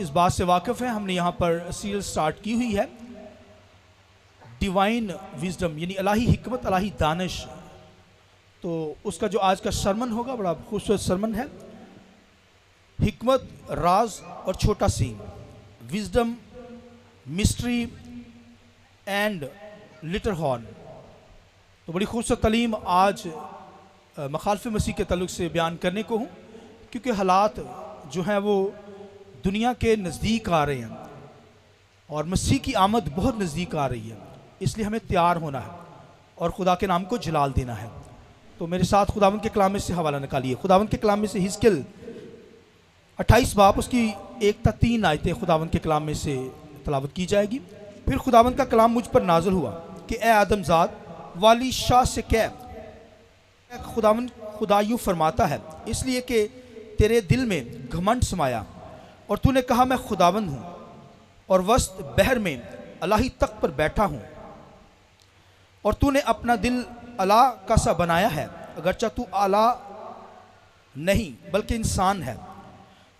इस बात से वाकिफ़ हैं, हमने यहाँ पर सीरीज स्टार्ट की हुई है डिवाइन विजडम, यानी इलाही हिकमत, इलाही दानिश। तो उसका जो आज का सरमन होगा बड़ा खूबसूरत सरमन है, हिकमत, राज और छोटा सींग, wisdom, mystery and little horn. तो बड़ी खूबसूरत तालीम आज मखालफ़ मसीह के तल्लुक़ से बयान करने को हूँ, क्योंकि हालात जो हैं वो दुनिया के नज़दीक आ रहे हैं और मसीह की आमद बहुत नज़दीक आ रही है। इसलिए हमें तैयार होना है और खुदा के नाम को जलाल देना है। तो मेरे साथ खुदावंद के कलाम में से हवाला निकालिए। खुदावंद के कलाम में से हिजकिय्याह 28 बाब उसकी 1 से 3 आयतें खुदावंद के कलाम में से तलावत की जाएगी। फिर खुदावंद का कलाम मुझ पर नाज़िल हुआ कि ए आदमज़ाद, वाली शाह से कह, खुदावंद खुदा यूँ फरमाता है, इसलिए कि तेरे दिल में घमंड समाया और तूने कहा मैं खुदावंद हूँ और वस्त बहर में अलाही तख्त पर बैठा हूँ, और तूने अपना दिल अला का सा बनाया है, अगरचा तू अला नहीं बल्कि इंसान है।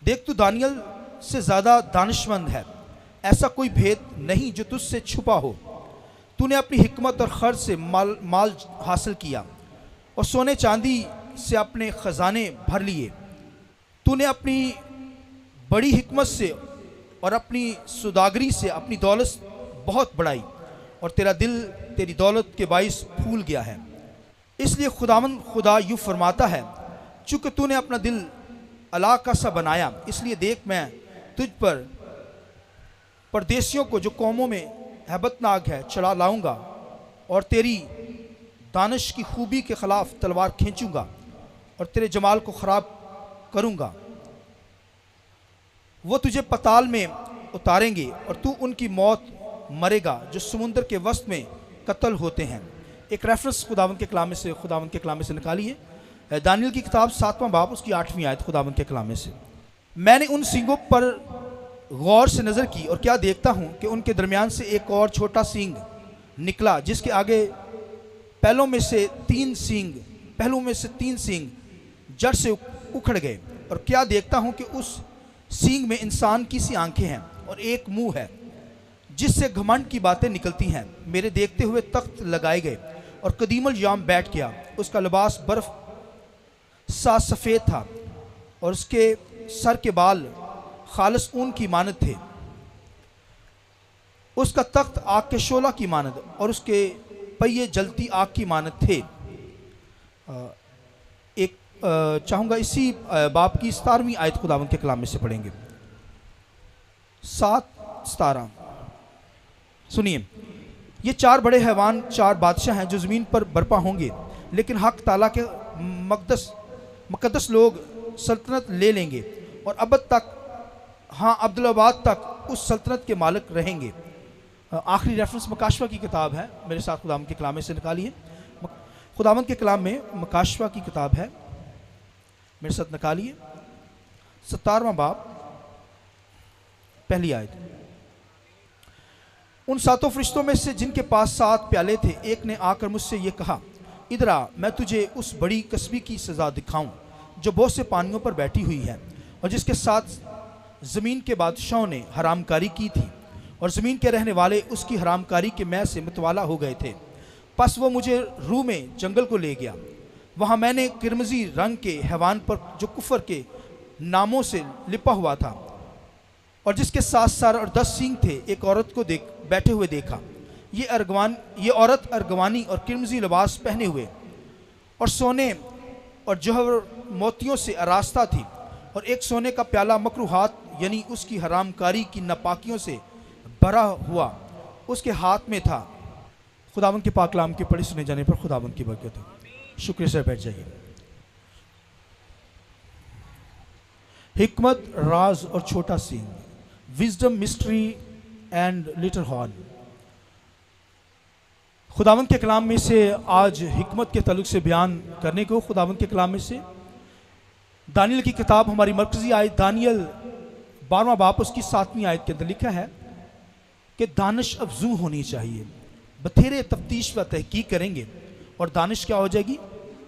देख, तू दानियल से ज़्यादा दानिशमंद है, ऐसा कोई भेद नहीं जो तुझसे छुपा हो। तूने अपनी हिकमत और खर्च से माल हासिल किया और सोने चांदी से अपने ख़जाने भर लिए। तूने अपनी बड़ी हिकमत से और अपनी सुदागरी से अपनी दौलत बहुत बढ़ाई और तेरा दिल तेरी दौलत के बाइस फूल गया है। इसलिए खुदावंद खुदा यूँ फरमाता है, चूँकि तूने अपना दिल अला का सा बनाया, इसलिए देख मैं तुझ पर परदेशियों को जो कौमों में हैबतनाक है चढ़ा लाऊंगा और तेरी दानिश की खूबी के ख़िलाफ़ तलवार खींचूंगा और तेरे जमाल को ख़राब करूंगा। वो तुझे पताल में उतारेंगे और तू उनकी मौत मरेगा जो समुंदर के वस्त में कत्ल होते हैं। एक रेफरेंस खुदावंद के कलाम में से निकालिए, दानियल की किताब 7वां बाब उसकी 8वीं आयत खुदावंद के कलाम में से। मैंने उन सींगों पर गौर से नज़र की और क्या देखता हूँ कि उनके दरमियान से एक और छोटा सींग निकला, जिसके आगे पहलों में से तीन सींग जड़ से उखड़ गए। और क्या देखता हूँ कि उस सींग में इंसान की सी आंखें हैं और एक मुंह है जिससे घमंड की बातें निकलती हैं। मेरे देखते हुए तख्त लगाए गए और कदीमुल याम बैठ गया। उसका लिबास बर्फ सा सफ़ेद था और उसके सर के बाल खालिस ऊन की मानद थे। उसका तख्त आग के शोला की मानद और उसके पहिए जलती आग की मानद थे। चाहूँगा इसी बाप की 17वीं आयत खुदावंद के कलाम में से पढ़ेंगे, 7-17। सुनिए, ये 4 बड़े हैवान 4 बादशाह हैं जो ज़मीन पर बर्पा होंगे, लेकिन हक ताला के मुक़द्दस लोग सल्तनत ले लेंगे और अबद तक, हाँ अब्दुल्लाबाद तक उस सल्तनत के मालिक रहेंगे। आखिरी रेफरेंस मकाशवा की किताब है, मेरे साथ खुदावंद के कलाम में से निकालिए। खुदावंद के कलाम में मकाशवा की किताब है, मेरे साथ निकालिए, 17वां बाब पहली आयत। उन 7 फरिश्तों में से जिनके पास 7 प्याले थे, एक ने आकर मुझसे ये कहा, इधर आ, मैं तुझे उस बड़ी कसबी की सज़ा दिखाऊं जो बहुत से पानियों पर बैठी हुई है और जिसके साथ ज़मीन के बादशाहों ने हरामकारी की थी और ज़मीन के रहने वाले उसकी हरामकारी के मैं से मतवाला हो गए थे। बस वो मुझे रूह में जंगल को ले गया। वहाँ मैंने किरमजी रंग के हैवान पर जो कुफर के नामों से लिपा हुआ था और जिसके 7 सर और 10 सींग थे, एक औरत को बैठे हुए देखा। ये औरत अर्गवानी और किरमजी लिबास पहने हुए और सोने और जौहर मोतियों से आरास्ता थी और एक सोने का प्याला मकरूहात यानी उसकी हरामकारी की नापाकियों से भरा हुआ उसके हाथ में था। खुदावंद के पाक कलाम के पढ़े सुने जाने पर खुदावंद की बरकत हो। शुक्रिया से बैठ जाइए। हिकमत, राज और छोटा सींग, wisdom, mystery and little horn. खुदावंद के कलाम में से आज हिकमत के तल्लुक़ से बयान करने को खुदावंद के कलाम में से दानियल की किताब हमारी मरकज़ी आयत दानियल 12वां बाब उसकी 7वीं आयत के अंदर लिखा है कि दानिश अफजू होनी चाहिए। बथेरे तफ्तीश व तहकीक करेंगे और दानिश क्या हो जाएगी?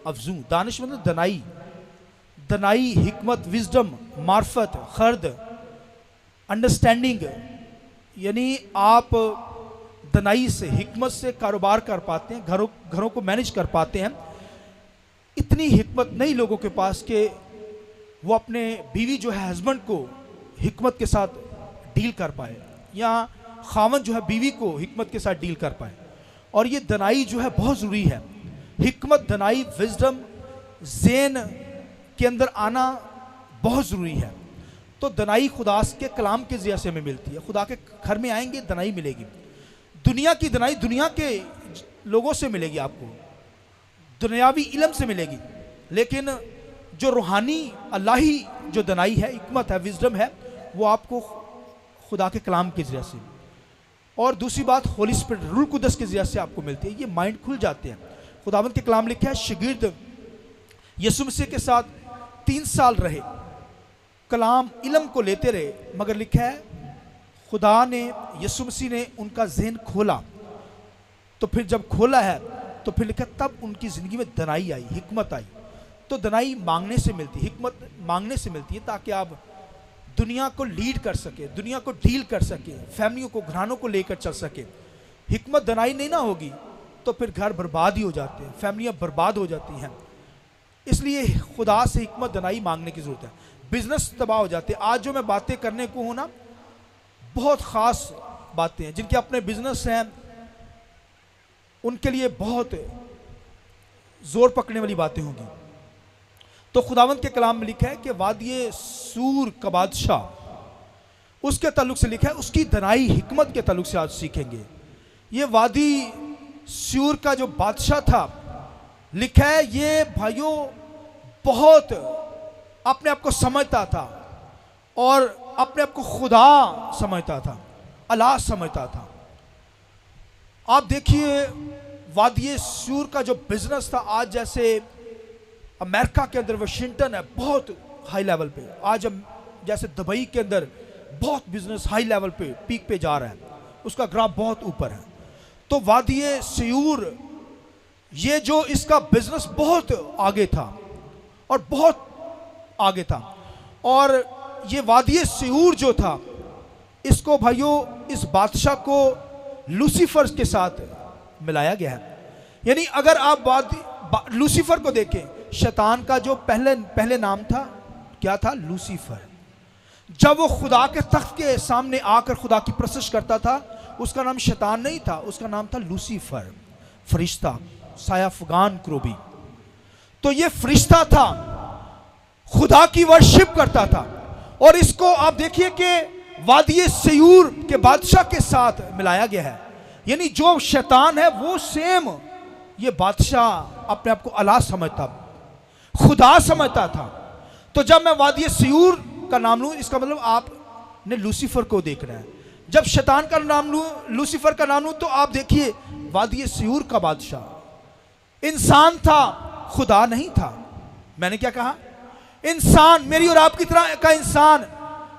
अफजू। दानिश मतलब दनाई, हिकमत, विजडम, मार्फत, खर्द, अंडरस्टैंडिंग, यानी आप दनाई से, हिकमत से कारोबार कर पाते हैं, घरों को मैनेज कर पाते हैं। इतनी हिकमत नहीं लोगों के पास कि वो अपने बीवी जो है हस्बैंड को हिकमत के साथ डील कर पाए, या खावंद जो है बीवी को हिकमत के साथ डील कर पाए। और ये दनाई जो है बहुत ज़रूरी है। हिकमत, दनाई, विजडम, ज़ेन के अंदर आना बहुत ज़रूरी है। तो दनाई खुदा के कलाम के ज़रिए से हमें मिलती है। खुदा के घर में आएंगे, दनाई मिलेगी। दुनिया की दनाई दुनिया के लोगों से मिलेगी, आपको दुनियावी इल्म से मिलेगी, लेकिन जो रूहानी अल्लाही जो दनाई है, हिकमत है, विजडम है, वो आपको खुदा के कलाम के ज़रिए से, और दूसरी बात होली स्पिरिट, रूह कुदस के ज़रिए से आपको मिलती है। ये माइंड खुल जाते हैं। खुदावंद के कलाम लिखा है, शागिर्द यीशु मसीह के साथ 3 साल रहे, कलाम इल्म को लेते रहे, मगर लिखा है खुदा ने, यीशु मसीह ने उनका ज़हन खोला। तो फिर जब खोला है तो फिर लिखा तब उनकी ज़िंदगी में दनाई आई, हिकमत आई। तो दनाई मांगने से मिलती है, हिकमत मांगने से मिलती है, ताकि आप दुनिया को लीड कर सके, दुनिया को डील कर सके, फैमिलियों को, घरानों को लेकर चल सके। हिकमत दनाई नहीं ना होगी तो फिर घर बर्बाद ही हो जाते हैं, फैमिलियाँ बर्बाद हो जाती हैं। इसलिए खुदा से हिकमत दनाई मांगने की ज़रूरत है। बिजनेस तबाह हो जाते हैं। आज जो मैं बातें करने को हूँ ना, बहुत ख़ास बातें हैं, जिनके अपने बिजनेस हैं, उनके लिए बहुत जोर पकड़ने वाली बातें होंगी। तो खुदावंद के कलाम में लिखा है कि वादिये सूर का बादशाह, उसके ताल्लुक से लिखा है, उसकी दनाई हिकमत के ताल्लुक से आज सीखेंगे। ये वादी सूर का जो बादशाह था, लिखा है ये भाइयों बहुत अपने आप को समझता था और अपने आप को खुदा समझता था, अल्लाह समझता था। आप देखिए वादिये सूर का जो बिजनेस था, आज जैसे अमेरिका के अंदर वाशिंगटन है बहुत हाई लेवल पे, आज जैसे दुबई के अंदर बहुत बिजनेस हाई लेवल पे पीक पे जा रहा है, उसका ग्राफ बहुत ऊपर है। तो वादिये सूर, ये जो इसका बिजनेस बहुत आगे था और बहुत आगे था। और ये वादिये सूर जो था, इसको भाइयों, इस बादशाह को लूसीफर के साथ मिलाया गया है। यानी अगर आप लूसीफर को देखें, शैतान का जो पहले नाम था, क्या था? लूसीफर। जब वो खुदा के तख्त के सामने आकर खुदा की प्रशंसा करता था, उसका नाम शैतान नहीं था, उसका नाम था लूसीफर, फरिश्ता, सायाफगान क्रोबी। तो ये फरिश्ता था, खुदा की वर्शिप करता था। और इसको आप देखिए कि वादिये सूर के बादशाह के साथ मिलाया गया है। यानी जो शैतान है वो सेम ये बादशाह अपने आप को अल्लाह समझता, खुदा समझता था। तो जब मैं वादिये सूर का नाम लूँ, इसका मतलब आपने लूसीफर को देखना है। जब शैतान का नाम लूँ, लूसीफर का नाम लूँ, तो आप देखिए वादिये सूर का बादशाह इंसान था, खुदा नहीं था। मैंने क्या कहा? इंसान, मेरी और आपकी तरह का इंसान,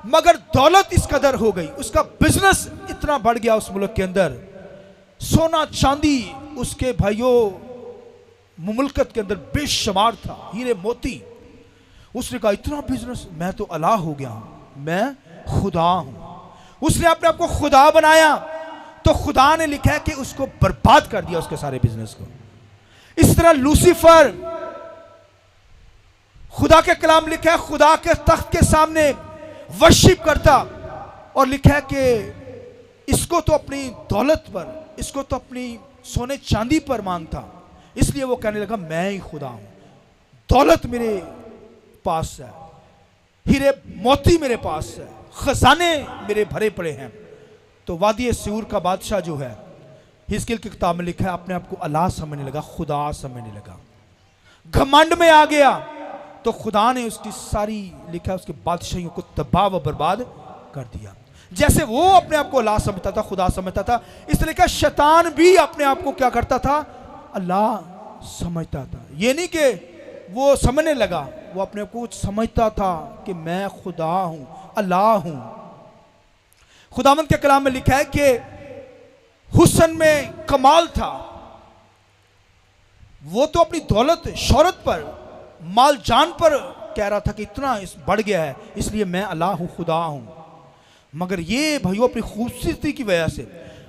मगर दौलत इस कदर हो गई, उसका बिजनेस इतना बढ़ गया उस मुल्क के अंदर, सोना चांदी उसके भाइयों मुमलकत के अंदर बेशुमार था, हीरे मोती। उसने कहा इतना बिजनेस, मैं तो अल्लाह हो गया हूं, मैं खुदा हूं। उसने अपने आप को खुदा बनाया, तो खुदा ने लिखा है कि उसको बर्बाद कर दिया, उसके सारे बिजनेस को। इस तरह लूसीफर, खुदा के कलाम लिखा है, खुदा के तख्त के सामने वर्शिप करता, और लिखा है कि इसको तो अपनी दौलत पर, इसको तो अपनी सोने चांदी पर मांगता। इसलिए वो कहने लगा मैं ही खुदा हूं, दौलत मेरे पास है, हीरे मोती मेरे पास है, खजाने मेरे भरे पड़े हैं। तो वादिये सूर का बादशाह जो है, हिजकिय्याह की किताब में लिखा है, अपने आप को अल्लाह समझने लगा, खुदा समझने लगा, घमंड में आ गया। तो खुदा ने उसकी सारी, लिखा है, उसके बादशाहियों को तबाह व बर्बाद कर दिया। जैसे वो अपने आप को अल्लाह समझता था, खुदा समझता था, इस तरह का शैतान भी अपने आप को क्या करता था? अल्लाह समझता था। ये नहीं कि वो समझने लगा, वो अपने आप को समझता था कि मैं खुदा हूं, अल्लाह हूं। खुदावंद के कलाम में लिखा है कि हुस्न में कमाल था, वो तो अपनी दौलत शोहरत पर, माल जान पर कह रहा था कि इतना बढ़ गया है, इसलिए मैं अल्लाह हूं, खुदा हूं। मगर ये भाइयों अपनी खूबसूरती की वजह से,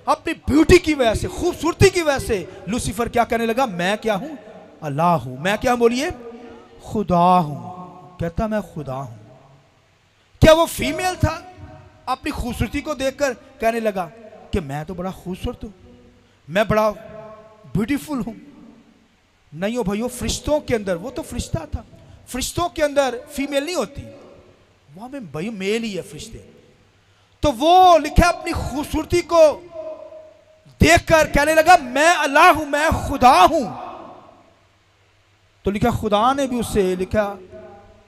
अपनी ब्यूटी की वजह से, खूबसूरती की वजह से लूसीफर क्या कहने लगा, मैं क्या हूं, अल्लाह हूं। मैं क्या, बोलिए, खुदा हूं। कहता मैं खुदा हूं। क्या वो फीमेल था? अपनी खूबसूरती को देखकर कहने लगा कि मैं तो बड़ा खूबसूरत हूं, मैं बड़ा ब्यूटीफुल हूं। नहीं हो भाइयों, फरिश्तों के अंदर, वो तो फरिश्ता था, फरिश्तों के अंदर फीमेल नहीं होती, वहां में भाइयों मेल ही है फरिश्ते। तो वो लिखा अपनी खूबसूरती को देखकर कहने लगा मैं अल्लाह हूं, मैं खुदा हूं। तो लिखा खुदा ने भी उसे लिखा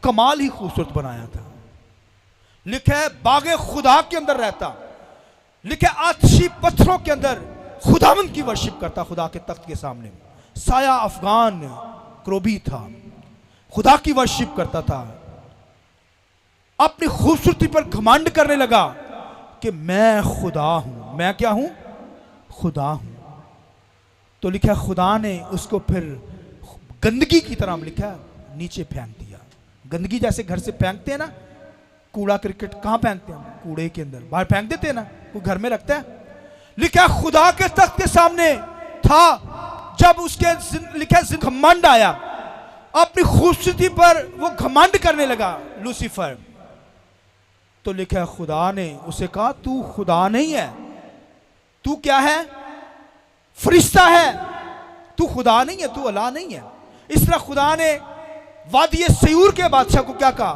कमाल ही खूबसूरत बनाया था। लिखा है बागे खुदा के अंदर रहता, लिखा आतिशी पत्थरों के अंदर खुदावंद की वर्शिप करता, खुदा के तख्त के सामने। साया अफगान क्रोबी था, खुदा की वर्शिप करता था। अपनी खूबसूरती पर घमंड करने लगा कि मैं खुदा हूं। मैं क्या हूं, खुदा हूं। तो लिखा खुदा ने उसको फिर गंदगी की तरह लिखा नीचे फेंक दिया। गंदगी जैसे घर से फेंकते हैं ना, कूड़ा क्रिकेट कहां फेंकते हैं हम, कूड़े के अंदर बाहर फेंक देते हैं ना, कोई घर में रखता है। लिखा खुदा के तख्त के सामने था, जब उसके लिखा घमंड आया, अपनी खूबसूरती पर वो घमंड करने लगा लूसीफर। तो लिखा खुदा ने उसे कहा तू खुदा नहीं है, तू क्या है, फरिश्ता है, तू खुदा नहीं है, तू अल्लाह नहीं है। इस तरह खुदा ने वादी सयूर के बादशाह को क्या कहा,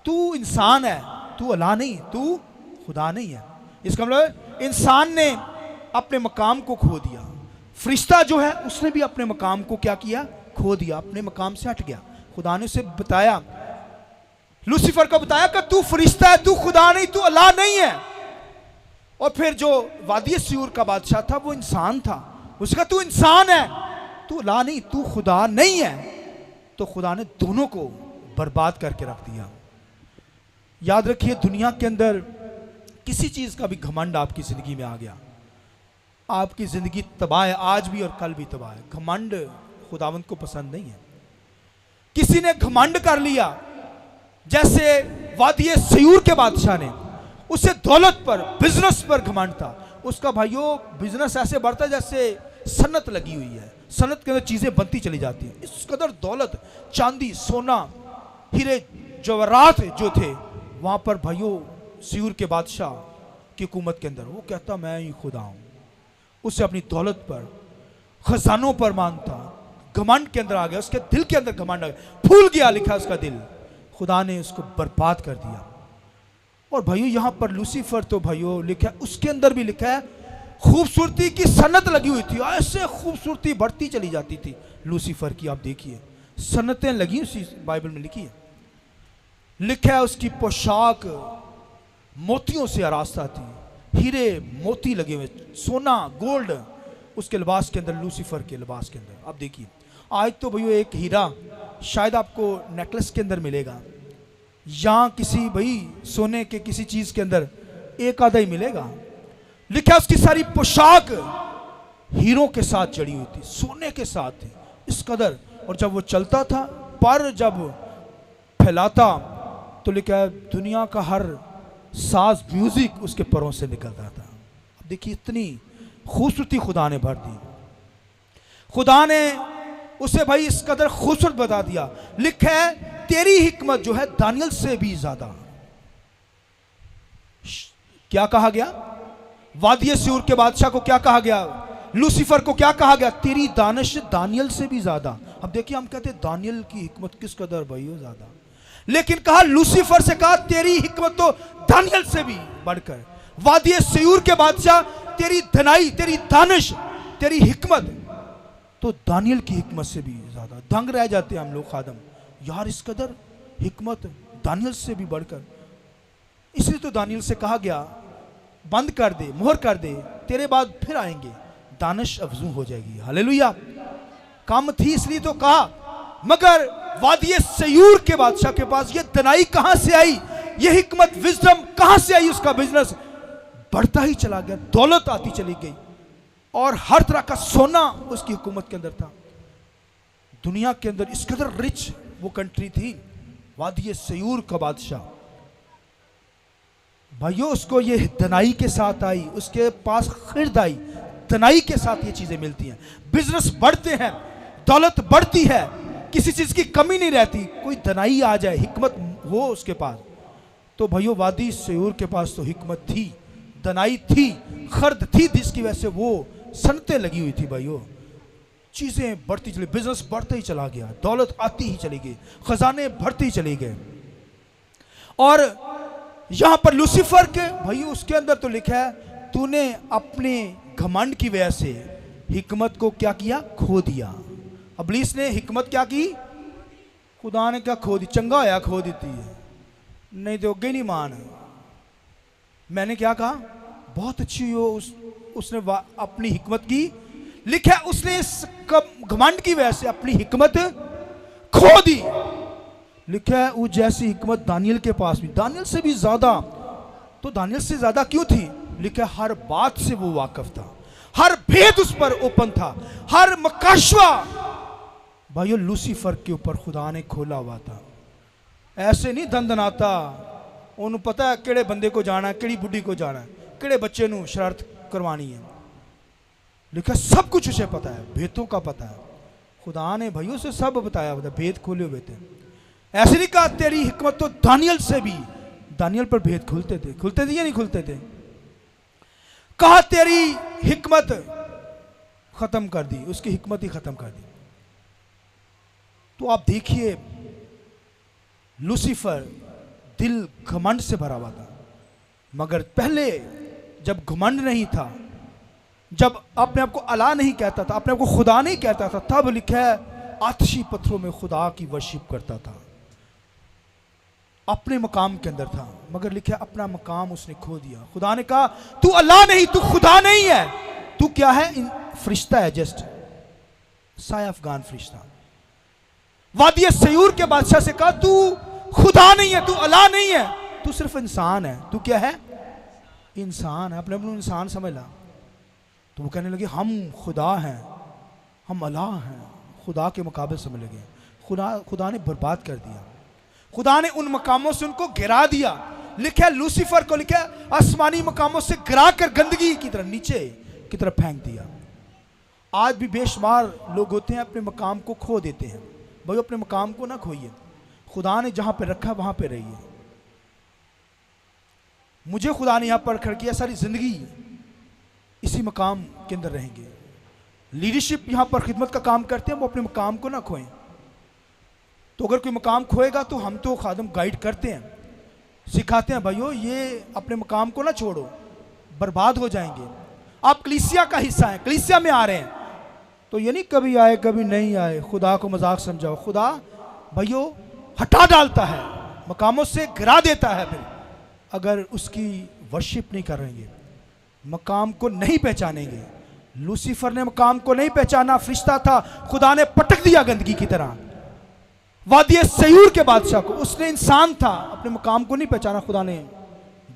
तू इंसान है, तू अल्लाह नहीं, तू खुदा नहीं है। इसका मतलब इंसान ने अपने मकाम को खो दिया, फरिश्ता जो है उसने भी अपने मकाम को क्या किया, खो दिया, अपने मकाम से हट गया। खुदा ने उसे बताया, लूसीफर को बताया कि तू फरिश्ता है, तू खुदा नहीं, तू अल्लाह नहीं है। और फिर जो वादी सयूर का बादशाह था वो इंसान था, उसका तू इंसान है, तू अल्लाह नहीं, तू खुदा नहीं है। तो खुदा ने दोनों को बर्बाद करके रख दिया। याद रखिए, दुनिया के अंदर किसी चीज का भी घमंड आपकी जिंदगी में आ गया, आपकी जिंदगी तबाह है, आज भी और कल भी तबाह है। घमंड खुदावंद को पसंद नहीं है। किसी ने घमंड कर लिया, जैसे वादी सयूर के बादशाह ने, उसे दौलत पर, बिजनेस पर घमंड था। उसका भाइयों बिजनेस ऐसे बढ़ता जैसे सन्नत लगी हुई है, सन्नत के अंदर चीजें बनती चली जाती हैं। इस कदर दौलत, चांदी, सोना, हीरे जवाहरात जो थे वहां पर भाइयों सयूर के बादशाह की हुकूमत के अंदर, वो कहता मैं ही खुदा हूं। उसे अपनी दौलत पर, खजानों पर मानता, घमंड के अंदर आ गया, उसके दिल के अंदर घमंड आ गया, फूल गया लिखा उसका दिल। खुदा ने उसको बर्बाद कर दिया। और भाइयों यहां पर लूसीफर तो भाइयों लिखा है, उसके अंदर भी लिखा है खूबसूरती की सन्नत लगी हुई थी, ऐसे खूबसूरती बढ़ती चली जाती थी लूसीफर की। आप देखिए सन्नतें लगी उसी बाइबल में लिखी है। लिखा है उसकी पोशाक मोतियों से आरास्ता थी, हीरे मोती लगे हुए, सोना गोल्ड उसके लिबास के अंदर, लूसीफर के लिबास के अंदर। आप देखिए आज तो भैया एक हीरा शायद आपको नेकलेस के अंदर मिलेगा, या किसी भाई सोने के किसी चीज के अंदर एक आधा ही मिलेगा। लिखा उसकी सारी पोशाक हीरों के साथ जड़ी हुई थी, सोने के साथ थी इस कदर। और जब वो चलता था, पर जब फैलाता तो लिखा दुनिया का हर साज म्यूजिक उसके परों से निकलता था। अब देखिए इतनी खूबसूरती खुदा ने भर दी, खुदा ने उसे भाई इस कदर खूबसूरत बता दिया। लिखा है तेरी हिकमत जो है दानियल से भी ज्यादा। क्या कहा गया, वादी सयूर के बादशाह को क्या कहा गया, लूसीफर को क्या कहा गया, तेरी दानिश दानियल से भी ज्यादा। अब देखिए हम कहते हैं दानियल की हिकमत किस कदर भाई हो ज्यादा, लेकिन कहा लूसीफर से कहा तेरी हिकमत तो दानियल से भी बढ़कर। वादी सयूर के बादशाह तेरी धनाई, तेरी दानिश, तेरी हिकमत तो दानियल की हिकमत से भी ज्यादा। दंग रह जाते हैं हम लोग खादम, यार इस कदर हिकमत दानियल से भी बढ़कर। इसलिए तो दानियल से कहा गया बंद कर दे, मोहर कर दे, तेरे बाद फिर आएंगे, दानिश अफजू हो जाएगी। हालेलुया। काम थी इसलिए तो कहा, मगर वादी सयूर के बादशाह के पास ये दनाई कहां से आई, ये हिकमत विजडम कहां से आई, उसका बिजनेस बढ़ता ही चला गया, दौलत आती चली गई और हर तरह का सोना उसकी हुकूमत के अंदर था। दुनिया के अंदर इस कदर रिच वो कंट्री थी, वादी सयूर का बादशाह। भाइयों उसको ये दनाई के साथ आई, उसके पास खिरद आई, दनाई के साथ ये चीज़ें मिलती हैं। बिजनेस बढ़ते हैं, दौलत बढ़ती है, किसी चीज़ की कमी नहीं रहती। कोई दनाई आ जाए, हिकमत हो उसके पास, तो भाइयों वादी सयूर के पास तो हिकमत थी, दनाई थी, खर्द थी, जिसकी वजह से वो सनतें लगी हुई थी। भाइयों चीज़ें बढ़ती चली, बिजनेस बढ़ते ही चला गया, दौलत आती ही चली गई, खजाने बढ़ते ही चले गए। और यहां पर लूसीफर के भाई उसके अंदर तो लिखा है, तूने अपने घमंड की वजह से हिकमत को क्या किया, खो दिया। इब्लीस ने हिकमत क्या की, खुदा ने क्या खो दी, चंगा होया खो दी है, नहीं तो अगे नहीं मान। मैंने क्या कहा, बहुत अच्छी हो, उसने अपनी हिकमत की, लिखा है उसने इस घमंड की वजह से अपनी हिकमत खो दी। लिखा है वो जैसी हिकमत दानियल के पास भी, दानियल से भी ज्यादा, तो दानियल से ज्यादा क्यों थी, लिखा है हर बात से वो वाकिफ था, हर भेद उस पर ओपन था, हर मकाशवा भाइयों लूसीफर के ऊपर खुदा ने खोला हुआ था। ऐसे नहीं दंदनाता, उन्हें पता है केड़े बंदे को जाना है, केड़ी बुढ़ी को जाना है, केड़े बच्चे नू शरारत करवानी है, लिखा सब कुछ उसे पता है, भेदों का पता है। खुदा ने भाइयों से सब बताया हुआ था, भेद खोले हुए थे। ऐसे नहीं कहा तेरी हिकमत तो दानियल से भी, दानियल पर भेद खुलते थे या नहीं खुलते थे। कहा तेरी हिकमत खत्म कर दी, उसकी हिकमत ही खत्म कर दी। तो आप देखिए लूसीफर दिल घमंड से भरा हुआ था, मगर पहले जब घमंड नहीं था, जब अपने आप को अल्लाह नहीं कहता था, अपने आप को खुदा नहीं कहता था, तब लिखा है आतशी पत्थरों में खुदा की वर्शिप करता था, अपने मकाम के अंदर था, मगर लिखा अपना मकाम उसने खो दिया। खुदा ने कहा तू अल्लाह नहीं, तू खुदा नहीं है, तू क्या है, फरिश्ता है, जस्ट साया अफगान फरिश्ता। वादी सयूर के बादशाह से कहा तू खुदा नहीं है, तू अल्लाह नहीं है, तू सिर्फ इंसान है, तू क्या है, इंसान है, अपने अपने इंसान समझ ला। तो वो कहने लगे हम खुदा हैं, हम अल्लाह हैं, खुदा के मुकाबले समझ लगे। खुदा ने बर्बाद कर दिया, खुदा ने उन मकामों से उनको गिरा दिया। लिखा है लूसीफर को, लिखा है आसमानी मकामों से गिरा कर गंदगी की तरह नीचे की तरफ फेंक दिया। आज भी बेशुमार लोग होते हैं अपने मकाम को खो देते हैं। भाई अपने मकाम को ना खोइए, खुदा ने जहां पे रखा वहां पे रहिए। मुझे खुदा ने यहां पर खड़ किया, सारी जिंदगी इसी मकाम के अंदर रहेंगे। लीडरशिप यहां पर खिदमत का काम करते हैं, वो अपने मकाम को ना खोएं। तो अगर कोई मकाम खोएगा तो हम तो खादम गाइड करते हैं, सिखाते हैं, भाइयों ये अपने मकाम को ना छोड़ो, बर्बाद हो जाएंगे। आप कलीसिया का हिस्सा हैं, कलीसिया में आ रहे हैं, तो ये नहीं कभी आए कभी नहीं आए, खुदा को मजाक समझाओ। खुदा भाइयों हटा डालता है, मकामों से गिरा देता है। फिर अगर उसकी वर्शिप नहीं करेंगे, मकाम को नहीं पहचानेंगे। लूसीफर ने मकाम को नहीं पहचाना, फरिश्ता था, खुदा ने पटक दिया गंदगी की तरह। वादी सयूर के बादशाह को, उसने इंसान था, अपने मकाम को नहीं पहचाना, खुदा ने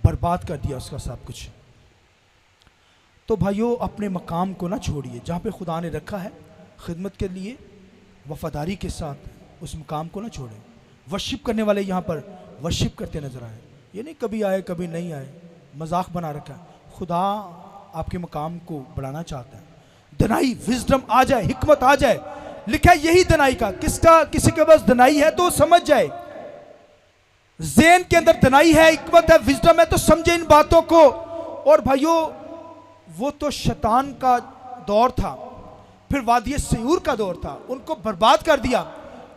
बर्बाद कर दिया उसका सब कुछ। तो भाइयों अपने मकाम को ना छोड़िए, जहाँ पे खुदा ने रखा है खिदमत के लिए वफादारी के साथ उस मकाम को ना छोड़ें। वर्शिप करने वाले यहाँ पर वर्शिप करते नजर आए, ये नहीं कभी आए कभी नहीं आए, मजाक बना रखा है। खुदा आपके मकाम को बढ़ाना चाहता है। दनाई, विजडम आ जाए, हिकमत आ जाए। लिखा है यही दनाई का, किसका, किसी के पास दनाई है तो समझ जाए, ज़हन के अंदर दनाई है, हिकमत है, विजडम है, तो समझे इन बातों को। और भाइयों वो तो शैतान का दौर था, फिर वादी सयूर का दौर था, उनको बर्बाद कर दिया।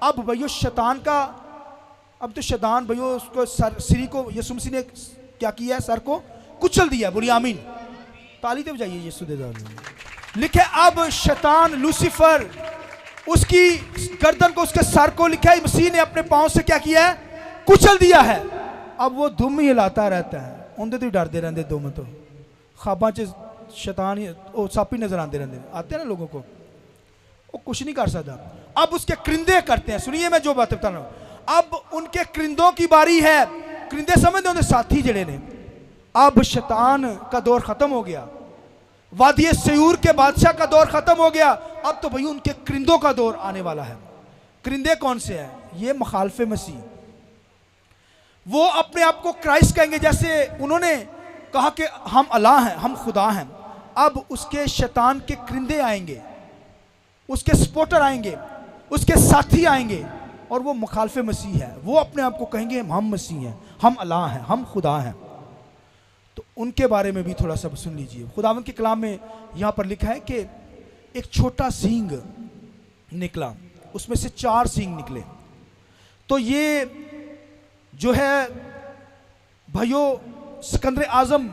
अब भाइयों शैतान का, अब तो शैतान भाइयों उसको सिरी को यीशु मसीह ने क्या किया है, सर को कुचल दिया। बोलिए आमीन, ताली तो बजाइए यीशु दे। लिखे अब शैतान लूसीफर, उसकी गर्दन को, उसके सर को लिखा है मसीह ने अपने पांव से क्या किया है, कुचल दिया है। अब वो दुम ही हिलाता रहता है, उनके तो डरते रहते दुम, तो ख्वाबां च शैतान वो सप ही नजर आते रहते आते हैं ना लोगों को, वो कुछ नहीं कर सकता। अब उसके क्रिंदे करते हैं, सुनिए मैं जो बात बता रहा हूं, अब उनके क्रिंदों की बारी है। क्रिंदे समझते उनके साथी जड़े ने। अब शैतान का दौर खत्म हो गया, वादी सयूर के बादशाह का दौर खत्म हो गया। अब तो भाई उनके क्रिंदों का दौर आने वाला है। क्रिंदे कौन से हैं? ये मुखालफे मसीह। वो अपने आप को क्राइस्ट कहेंगे, जैसे उन्होंने कहा कि हम अल्लाह हैं, हम खुदा हैं। अब उसके शैतान के क्रिंदे आएंगे, उसके सपोर्टर आएंगे, उसके साथी आएंगे और वो मुखालफे मसीह है। वो अपने आप को कहेंगे हम मसीह हैं, हम अल्लाह हैं, हम खुदा हैं। तो उनके बारे में भी थोड़ा सा सुन लीजिए। खुदावंद के कलाम में यहाँ पर लिखा है कि एक छोटा सींग निकला, उसमें से 4 सींग निकले। तो ये जो है भाइयों सिकंदर आजम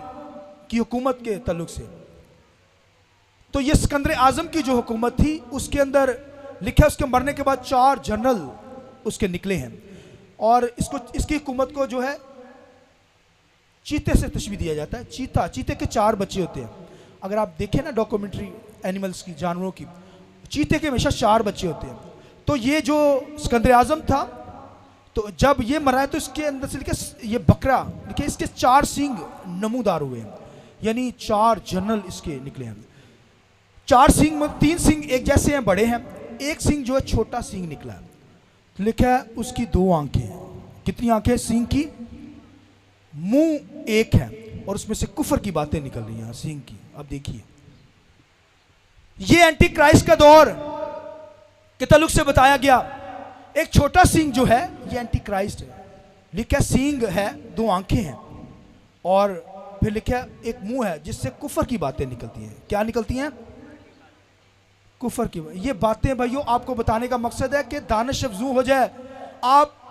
की हुकूमत के ताल्लुक से, तो ये सिकंदर आजम की जो हुकूमत थी उसके अंदर लिखा है उसके मरने के बाद 4 जनरल उसके निकले हैं। और इसकी हुकूमत को जो है चीते से तशबीह दिया जाता है। चीते के 4 बच्चे होते हैं। अगर आप देखें ना डॉक्यूमेंट्री एनिमल्स की, जानवरों की, चीते के हमेशा 4 बच्चे होते हैं। तो ये जो सिकंदर आजम था, तो जब ये मरा है तो इसके अंदर से लिखे ये बकरा लिखे इसके 4 सींग नमूदार हुए हैं, यानी 4 जनरल इसके निकले हैं। 4 सींग में 3 सींग एक जैसे हैं, बड़े हैं, एक सींग जो है छोटा सींग निकला है। लिखा है उसकी 2 आंखें। कितनी आंखें सींग की? मुंह एक है और उसमें से कुफर की बातें निकल रही हैं सींग की। अब देखिए ये एंटी क्राइस्ट का दौर के ताल्लुक से बताया गया। एक छोटा सींग जो है ये एंटी क्राइस्ट है। लिखा सींग है, 2 आंखें हैं और फिर लिखा एक मुंह है जिससे कुफर की बातें निकलती हैं। क्या निकलती हैं? कुफर की। ये बातें भाइयों आपको बताने का मकसद है कि दानिश अफजू हो जाए। आप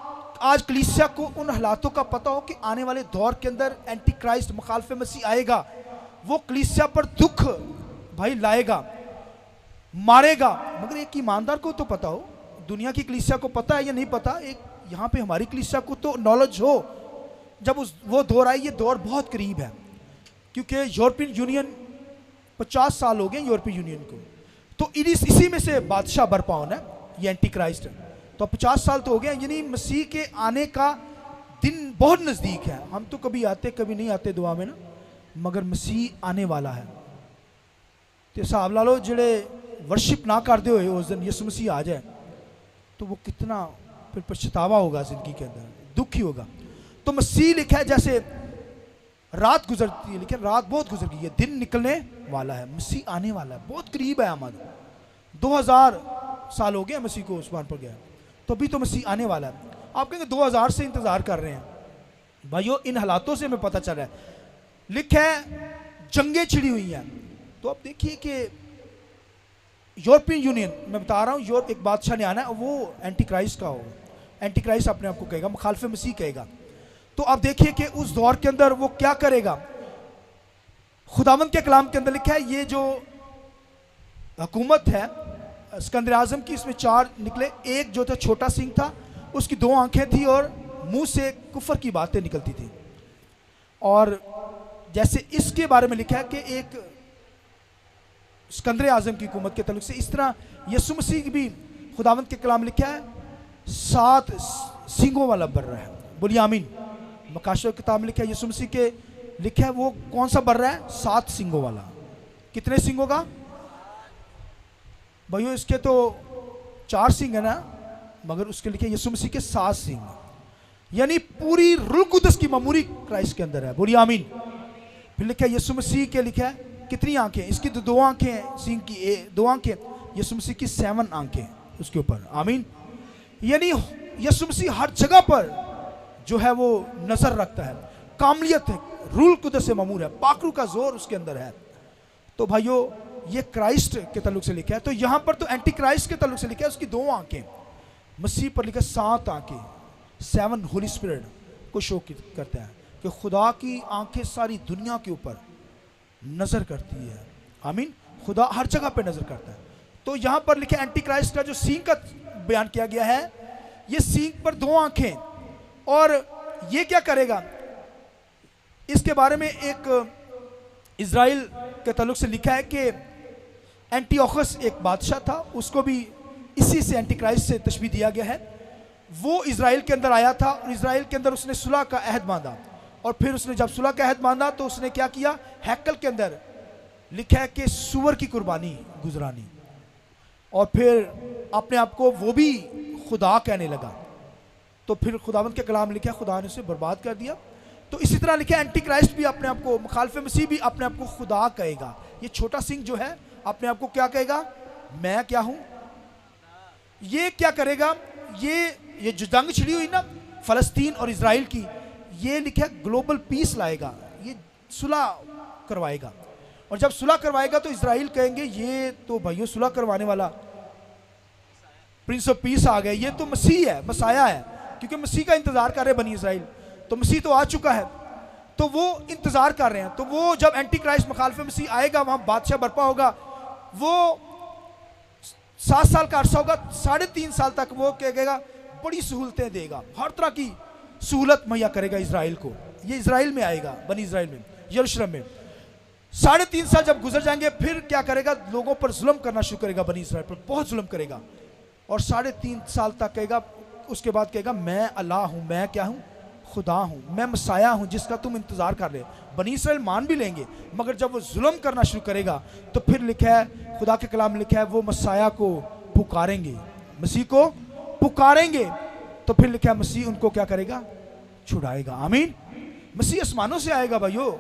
आज कलीसिया को उन हालातों का पता हो कि आने वाले दौर के अंदर एंटी क्राइस्ट मुखालफे मसीह आएगा, वो कलीसिया पर दुख भाई लाएगा, मारेगा। मगर एक ईमानदार को तो पता हो, दुनिया की कलीसिया को पता है या नहीं पता, एक यहाँ पे हमारी कलीसिया को तो नॉलेज हो जब वो दौर आए। ये दौर बहुत करीब है क्योंकि यूरोपियन यूनियन 50 साल हो गए यूरोपियन यूनियन को, तो इसी में से बादशाह बरपा होना है ये एंटी क्राइस्ट। तो 50 साल तो हो गए, यानी मसीह के आने का दिन बहुत नज़दीक है। हम तो कभी आते कभी नहीं आते दुआ में ना, मगर मसीह आने वाला है। तो हिसाब ला लो जेड़े वर्शिप ना करते हुए उस दिन यीशु मसीह आ जाए तो वो कितना फिर पछतावा होगा ज़िंदगी के अंदर, दुख ही होगा। तो मसीह लिखा है जैसे रात गुजरती है, लेकिन रात बहुत गुजर गई है, दिन निकलने वाला है, मसीह आने वाला है, बहुत करीब है हमारे। 2000 साल हो गए मसीह को उस्मान पर गया, तो अभी तो मसीह आने वाला है। आप कहेंगे 2000 से इंतजार कर रहे हैं। भाइयों इन हालातों से हमें पता चल रहा है। लिखा है जंगें छिड़ी हुई हैं। तो आप देखिए कि यूरोपियन यूनियन, मैं बता रहा हूँ, यूरोप एक बादशाह ने आना है, वो एंटी क्राइस्ट का होगा। एंटी क्राइस्ट अपने आप को कहेगा, मुखालफे मसीह कहेगा। तो आप देखिए कि उस दौर के अंदर वो क्या करेगा। खुदावंद के कलाम के अंदर लिखा है ये जो हुकूमत है सिकंदर आजम की, इसमें 4 निकले। एक जो था छोटा सिंह था, उसकी 2 आंखें थी और मुंह से कुफर की बातें निकलती थी। और जैसे इसके बारे में लिखा है कि एक सिकंदर आजम की हुकूमत के तल्लुक से, इस तरह यीशु मसीह की भी खुदावंद के कलाम लिखा है 7 सींगों वाला बर्रा है। बोलिए आमीन। मकाशों की किताब में लिखा है यीशु मसीह के लिखा है वो कौन सा बर्रा है? 7 सींगों वाला। कितने सींगों का भाइयों? इसके तो 4 सींग है ना, मगर उसके लिखे यीशु मसीह के 7 सींग, यानी पूरी रूह कुदस की ममूरी क्राइस्ट के अंदर है। बोलिए आमीन। फिर लिखा है यीशु मसीह के लिखा है कितनी आंखें? इसकी तो 2 आंखें हैं, सींग की 2 आंखें। यीशु मसीह की 7 आंखें उसके ऊपर। आमीन। यानी यीशु मसीह हर जगह पर जो है वो नजर रखता है। कामलियत है, रूह कुदस से ममूर है, पाकरू का जोर उसके अंदर है। तो भाइयों ये क्राइस्ट के ताल्लुक से लिखा है। तो यहां पर तो एंटी क्राइस्ट के ताल्लुक से लिखा है उसकी 2 आंखें। मसीह पर लिखा 7 आंखें, 7 होली स्पिरिट को शो करता है कि खुदा की आंखें सारी दुनिया के ऊपर नजर करती है। आमीन। खुदा हर जगह पे नजर करता है। तो यहां पर लिखा एंटी क्राइस्ट का जो सींग का बयान किया गया है, ये सींग पर 2 आंखें, और ये क्या करेगा इसके बारे में एक इज़राइल के ताल्लुक से लिखा है कि एंटीओखस एक बादशाह था, उसको भी इसी से एंटी क्राइस्ट से तशबीह दिया गया है। वो इज़राइल के अंदर आया था और इज़राइल के अंदर उसने सुलह का अहद बांधा, और फिर उसने जब सुलह का अहद बांधा तो उसने क्या किया, हैकल के अंदर लिखा है कि सूअर की कुर्बानी गुजरानी, और फिर अपने आप को वो भी खुदा कहने लगा। तो फिर खुदावंद के कलाम लिखा है खुदा ने उसे बर्बाद कर दिया। तो इसी तरह लिखा है एंटी क्राइस्ट भी अपने आप को, मुखालिफ मसीह भी अपने आप को खुदा कहेगा। ये छोटा सिंह जो है अपने आप को क्या कहेगा, मैं क्या हूं। ये क्या करेगा, ये जो जंग छिड़ी हुई ना फलस्तीन और इजराइल की, ये लिखा है ग्लोबल पीस लाएगा, ये सुलह करवाएगा। और जब सुलह करवाएगा तो इजराइल कहेंगे ये तो भाइयों सुलह करवाने वाला प्रिंस ऑफ पीस आ गया, ये तो मसीह है, मसाया है, क्योंकि मसीह का इंतजार कर रहे बनी इजराइल, तो मसीह तो आ चुका है, तो वो इंतजार कर रहे हैं। तो वो जब एंटी क्राइस्ट मुखालिफ मसीह आएगा, वहां बादशाह बर्पा होगा, वो 7 साल का अरसा होगा, 3.5 साल तक वो कहेगा बड़ी सहूलतें देगा, हर तरह की सहूलत मुहैया करेगा इजराइल को। ये इजराइल में आएगा, बनी इजराइल में, यरूशलेम में। 3.5 साल जब गुजर जाएंगे, फिर क्या करेगा, लोगों पर जुल्म करना शुरू करेगा, बनी इजराइल पर बहुत जुल्म करेगा। और 3.5 साल तक कहेगा, उसके बाद कहेगा मैं अल्लाह हूं, मैं क्या हूं, खुदा हूं, मैं मसाया हूं जिसका तुम इंतजार कर रहे हो। बनी इस्राएल मान भी लेंगे, मगर जब वो जुल्म करना शुरू करेगा तो फिर लिखा है, खुदा के कलाम में लिखा है, वो मसाया को पुकारेंगे, मसीह को पुकारेंगे, तो फिर लिखा है मसीह उनको क्या करेगा, छुड़ाएगा। आमीन। मसीह आसमानों से आएगा भाइयों।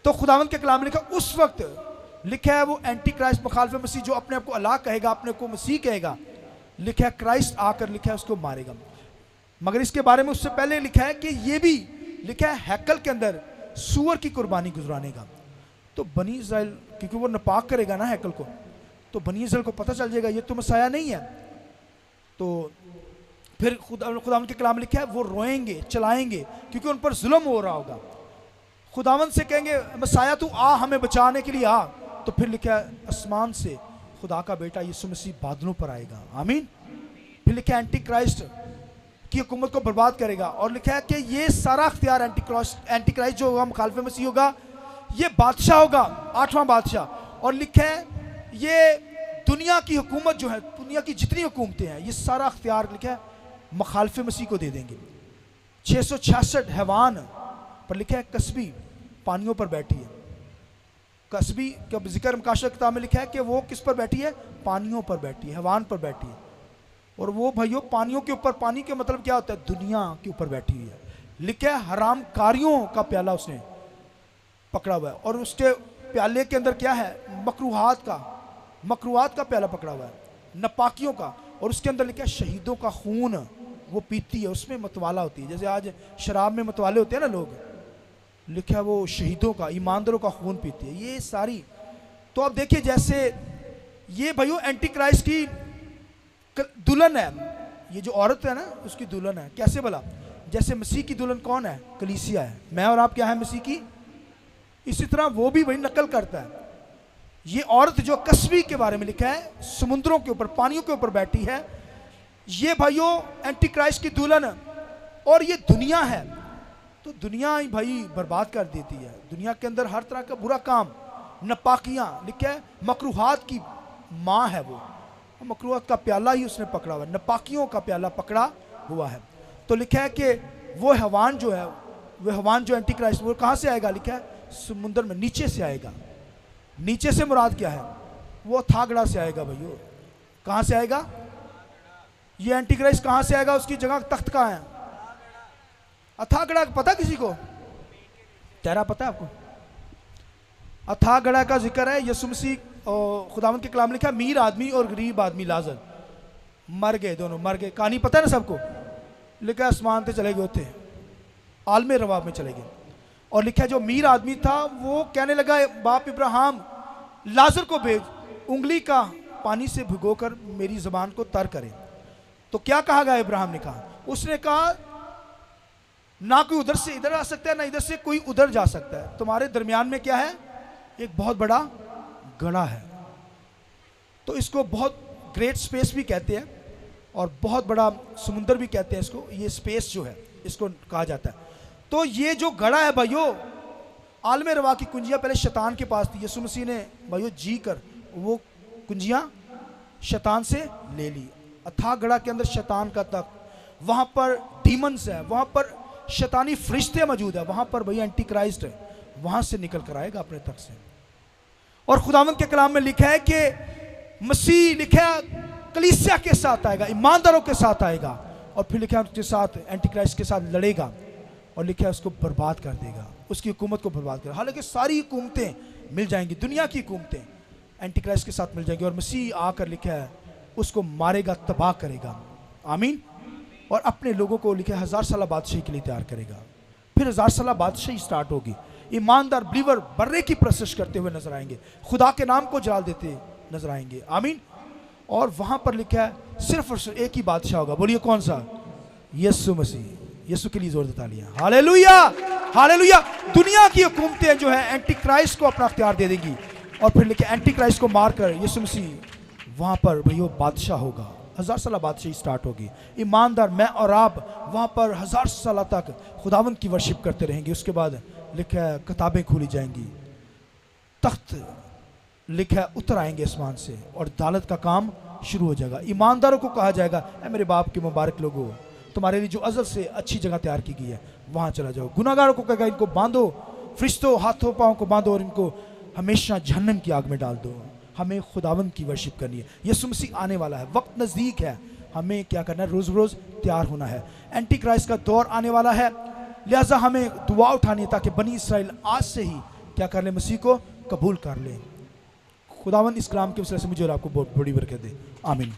तो खुदावंद के कलाम में लिखा उस वक्त लिखा है वो एंटी क्राइस्ट मुखालिफ मसीह जो अपने आप को अल्लाह कहेगा, अपने को मसीह कहेगा, लिखा है क्राइस्ट आकर लिखा है उसको मारेगा। मगर इसके बारे में उससे पहले लिखा है कि ये भी लिखा है हैकल के अंदर सूअर की कुर्बानी गुजराने का। तो बनी इस्राएल, क्योंकि वो नापाक करेगा ना हैकल को, तो बनी इस्राएल को पता चल जाएगा ये तो मसाया नहीं है। तो फिर खुदावंद के कलाम लिखा है वो रोएंगे, चलाएंगे, क्योंकि उन पर जुल्म हो रहा होगा। खुदावंद से कहेंगे मसाया तू आ, हमें बचाने के लिए आ। तो फिर लिखा है आसमान से खुदा का बेटा यीशु मसीह बादलों पर आएगा। आमीन। फिर लिखा है एंटी क्राइस्ट की हुकूमत को बर्बाद करेगा। और लिखा है कि ये सारा अख्तियार एंटी क्राइस्ट जो होगा, मुखालिफ मसीह होगा, ये बादशाह होगा, 8वां बादशाह। और लिखा है ये दुनिया की हुकूमत जो है, दुनिया की जितनी हुकूमतें हैं, ये सारा अख्तियार लिखा है मुखालिफ मसीह को दे देंगे। 666 हैवान पर लिखा है कसबी पानियों पर बैठी है। कसबी का जिक्र मुकाशा किताब में लिखा है कि वो किस पर बैठी है, पानियों पर बैठी है, हैवान पर बैठी है। और वो भाइयों पानियों के ऊपर, पानी के मतलब क्या होता है, दुनिया के ऊपर बैठी हुई है। लिखा है हराम कारियों का प्याला उसने पकड़ा हुआ है, और उसके प्याले के अंदर क्या है, मकरूआत का प्याला पकड़ा हुआ है, नपाकियों का। और उसके अंदर लिखा है शहीदों का खून वो पीती है, उसमें मतवाला होती है, जैसे आज शराब में मतवाले होते हैं ना लोग, लिखा है वो शहीदों का, ईमानदारों का खून पीती है। ये सारी, तो अब देखिए जैसे ये भाइयों एंटी क्राइस्ट की दुल्हन है, ये जो औरत है ना उसकी दुल्हन है। कैसे भला, जैसे मसीह की दुल्हन कौन है, कलीसिया है, मैं और आप क्या है, मसीह की। इसी तरह वो भी वही नकल करता है। ये औरत जो कसबी के बारे में लिखा है, समुद्रों के ऊपर, पानियों के ऊपर बैठी है, ये भाइयों एंटी क्राइस्ट की दुल्हन। और ये दुनिया है, तो दुनिया ही भाई बर्बाद कर देती है। दुनिया के अंदर हर तरह का बुरा काम, नपाकियां, लिखा है मकरूहात की माँ है वो, मकरूहात का प्याला ही उसने पकड़ा हुआ है, नपाकियों का प्याला पकड़ा हुआ है। तो लिखा है कि वो हैवान जो है, वो हैवान जो एंटी क्राइस्ट, वो कहाँ से आएगा, लिखा है समुद्र में नीचे से आएगा। नीचे से मुराद क्या है, वो थागड़ा से आएगा भाइयों। कहाँ से आएगा ये एंटी क्राइस्ट, कहाँ से आएगा, उसकी जगह तख्त कहाँ है, अथागड़ा पता किसी को, तेरा पता है आपको। अथागड़ा का जिक्र है यीशु मसीह और खुदावंद के कलाम लिखा, मीर आदमी और गरीब आदमी लाजर मर गए, दोनों मर गए। कहानी पता है ना सबको, लिखा आसमान से चले गए थे, आलमे रवाब में चले गए। और लिखा जो मीर आदमी था वो कहने लगा, बाप इब्राहिम लाजर को भेज, उंगली का पानी से भिगोकर मेरी जबान को तर करे। तो क्या कहा गया, इब्राहिम ने कहा, उसने कहा ना कोई उधर से इधर आ सकता है, ना इधर से कोई उधर जा सकता है, तुम्हारे दरमियान में क्या है, एक बहुत बड़ा गड़ा है। तो इसको बहुत ग्रेट स्पेस भी कहते हैं और बहुत बड़ा समुंदर भी कहते हैं इसको, ये स्पेस जो है इसको कहा जाता है। तो ये जो गड़ा है भाइयों, आलमे रवा की कुंजियां पहले शैतान के पास थी, यीशु मसीह ने भाइयों जी कर वो कुंजियां शैतान से ले ली। अथाह गड़ा के अंदर शैतान का तख्त, वहां पर डीमंस है, वहां पर शैतानी फरिश्ते मौजूद है, वहां पर भैया एंटी क्राइस्ट है, वहां से निकल कर आएगा अपने तख्त से। और खुदावंद के कलाम में लिखा है कि मसीह लिखा कलीसिया के साथ आएगा, ईमानदारों के साथ आएगा, और फिर लिखा है उसके साथ एंटी क्राइस्ट के साथ लड़ेगा और लिखा है उसको बर्बाद कर देगा, उसकी हुकूमत को बर्बाद कर। हालांकि सारी हुकूमतें मिल जाएंगी, दुनिया की हुकूमतें एंटी क्राइस्ट के साथ मिल जाएंगी और मसीह आकर लिखा है उसको मारेगा, तबाह करेगा। आमीन। और अपने लोगों को लिखा है 1000 साल बादशाही के लिए तैयार करेगा। फिर 1000 साल बादशाही स्टार्ट होगी। ईमानदार बिलीवर बर्रे की प्रोसेस करते हुए नजर आएंगे, खुदा के नाम को जलाल देते नजर आएंगे। आमीन। और वहां पर लिखा है सिर्फ और सिर्फ एक ही बादशाह होगा। बोलिए कौन सा? यीशु मसीह। यीशु के लिए जोर देता लिया। Hallelujah, hallelujah. दुनिया की हुकूमतें जो है एंटी क्राइस्ट को अपना अख्तियार दे देगी और फिर लिखे एंटी क्राइस्ट को मारकर यीशु मसीह वहां पर भैया बादशाह होगा। 1000 साल बादशाही स्टार्ट होगी। ईमानदार मैं और आप वहां पर 1000 साल तक खुदावंद की वर्शिप करते रहेंगे। उसके बाद लिखा है किताबें खोली जाएंगी, तख्त लिखा है उतर आएंगे आसमान से और अदालत का काम शुरू हो जाएगा। ईमानदारों को कहा जाएगा ऐ मेरे बाप के मुबारक लोगों, तुम्हारे लिए जो अज़ल से अच्छी जगह तैयार की गई है वहां चला जाओ। गुनाहगारों को कहेगा इनको बांधो, फरिश्तों हाथों पाँव को बांधो और इनको हमेशा जहन्नम की आग में डाल दो। हमें खुदावंद की वर्शिप करनी है। यीशु मसीह आने वाला है, वक्त नज़दीक है, हमें क्या करना है? रोज़ रोज़ तैयार होना है। एंटी क्राइस्ट का दौर आने वाला है, लिहाजा हमें दुआ उठानी है ताकि बनी इसराइल आज से ही क्या कर ले? मसीह को कबूल कर ले। खुदावंद इस कलाम के वसीले से मुझे और आपको बहुत बड़ी बरकत दे। आमीन।